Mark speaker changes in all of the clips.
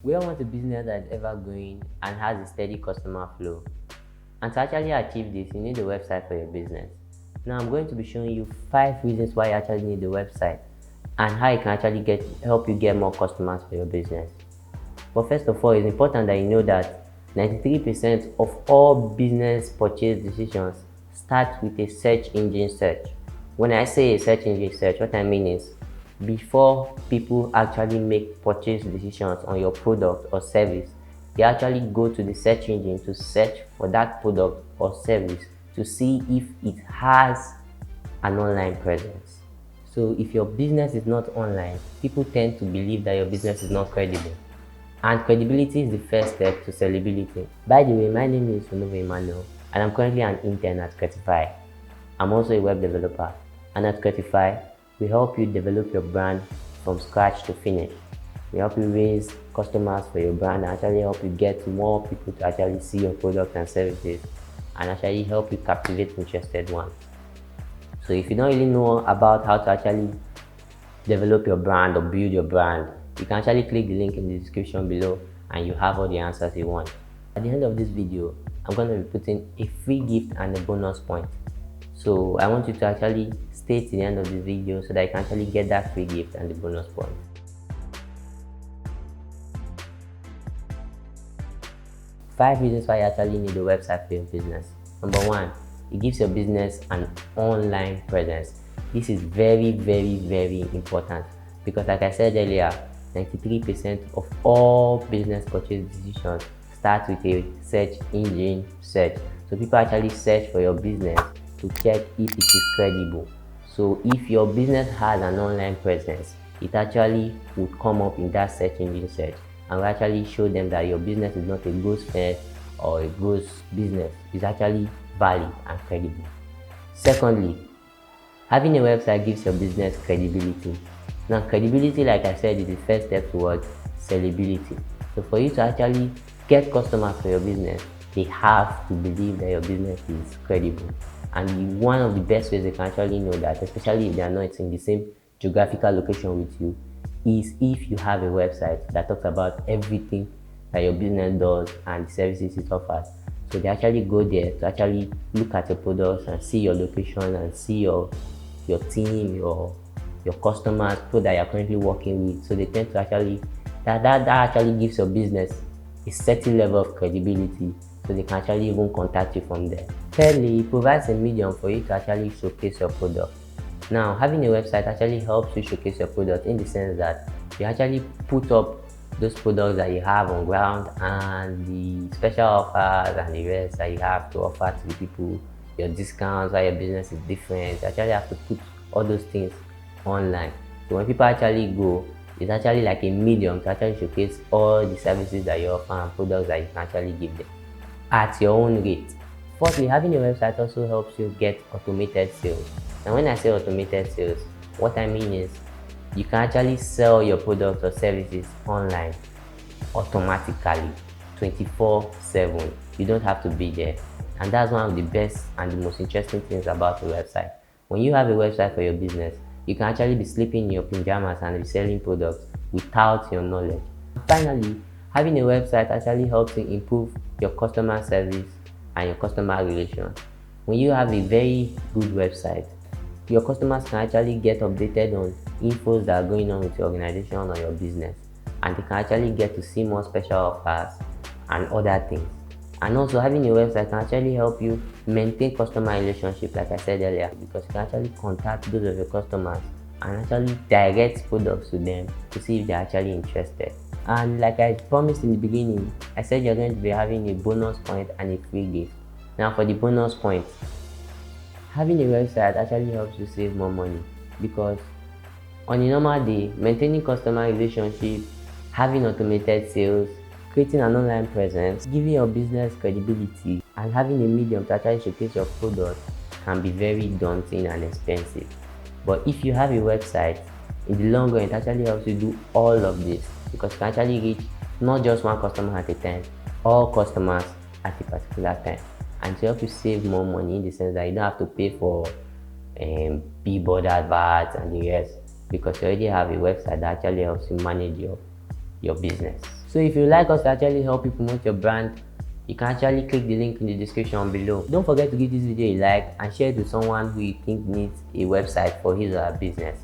Speaker 1: We all want a business that is ever growing and has a steady customer flow. And to actually achieve this, you need a website for your business. Now I'm going to be showing you 5 reasons why you actually need a website and how it can actually help you get more customers for your business. But first of all, it's important that you know that 93% of all business purchase decisions start with a search engine search. When I say a search engine search, what I mean is before people actually make purchase decisions on your product or service, they actually go to the search engine to search for that product or service to see if it has an online presence. So if your business is not online, people tend to believe that your business is not credible. And credibility is the first step to sellability. By the way, my name is Sonovo Emmanuel and I'm currently an intern at Creatify. I'm also a web developer, and at Creatify, we help you develop your brand from scratch to finish. We help you raise customers for your brand and actually help you get more people to actually see your products and services and actually help you captivate interested ones. So if you don't really know about how to actually develop your brand or build your brand, you can actually click the link in the description below and you have all the answers you want. At the end of this video, I'm going to be putting a free gift and a bonus point. So I want you to actually stay to the end of this video so that you can actually get that free gift and the bonus point. Five reasons why you actually need a website for your business. Number one, it gives your business an online presence. This is very important because, like I said earlier, 93% of all business purchase decisions start with a search engine search. So people actually search for your business to check if it is credible. So if your business has an online presence, it actually would come up in that search engine search and will actually show them that your business is not a ghost fest or a ghost business. It's actually valid and credible. Secondly, having a website gives your business credibility. Now, credibility, like I said, is the first step towards sellability. So for you to actually get customers for your business, they have to believe that your business is credible. And one of the best ways they can actually know that, especially if they are not in the same geographical location with you, is if you have a website that talks about everything that your business does and the services it offers. So they actually go there to actually look at your products and see your location and see your team, your customers, people that you're currently working with. So they tend to actually that actually gives your business a certain level of credibility, so they can actually even contact you from there. Thirdly, it provides a medium for you to actually showcase your product. Now, having a website actually helps you showcase your product in the sense that you actually put up those products that you have on ground and the special offers and the rest that you have to offer to the people, your discounts, why your business is different. You actually have to put all those things online. So when people actually go, it's actually like a medium to actually showcase all the services that you offer and products that you can actually give them at your own rate. Fourthly, having a website also helps you get automated sales. And when I say automated sales, what I mean is you can actually sell your products or services online automatically 24/7. You don't have to be there. And that's one of the best and the most interesting things about a website. When you have a website for your business, you can actually be sleeping in your pajamas and be selling products without your knowledge. Finally, having a website actually helps you improve your customer service and your customer relation. When you have a very good website, your customers can actually get updated on infos that are going on with your organization or your business, and they can actually get to see more special offers and other things. And also, having a website can actually help you maintain customer relationship, like I said earlier, because you can actually contact those of your customers and actually direct products to them to see if they're actually interested. And like I promised in the beginning, I said you're going to be having a bonus point and a free gift. Now for the bonus point, having a website actually helps you save more money because on a normal day, maintaining customer relationship, having automated sales, creating an online presence, giving your business credibility, and having a medium to actually showcase your product can be very daunting and expensive. But if you have a website, in the long run, it actually helps you do all of this because you can actually reach not just one customer at a time, all customers at a particular time, and to help you save more money in the sense that you don't have to pay for billboard adverts and the rest because you already have a website that actually helps you manage your business. So if you like us to actually help you promote your brand, you can actually click the link in the description below. Don't forget to give this video a like and share it with someone who you think needs a website for his or her business.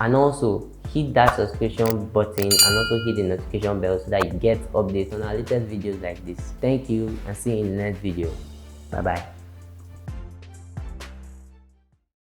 Speaker 1: And also hit that subscription button and also hit the notification bell so that you get updates on our latest videos like this. Thank you and see you in the next video. Bye bye.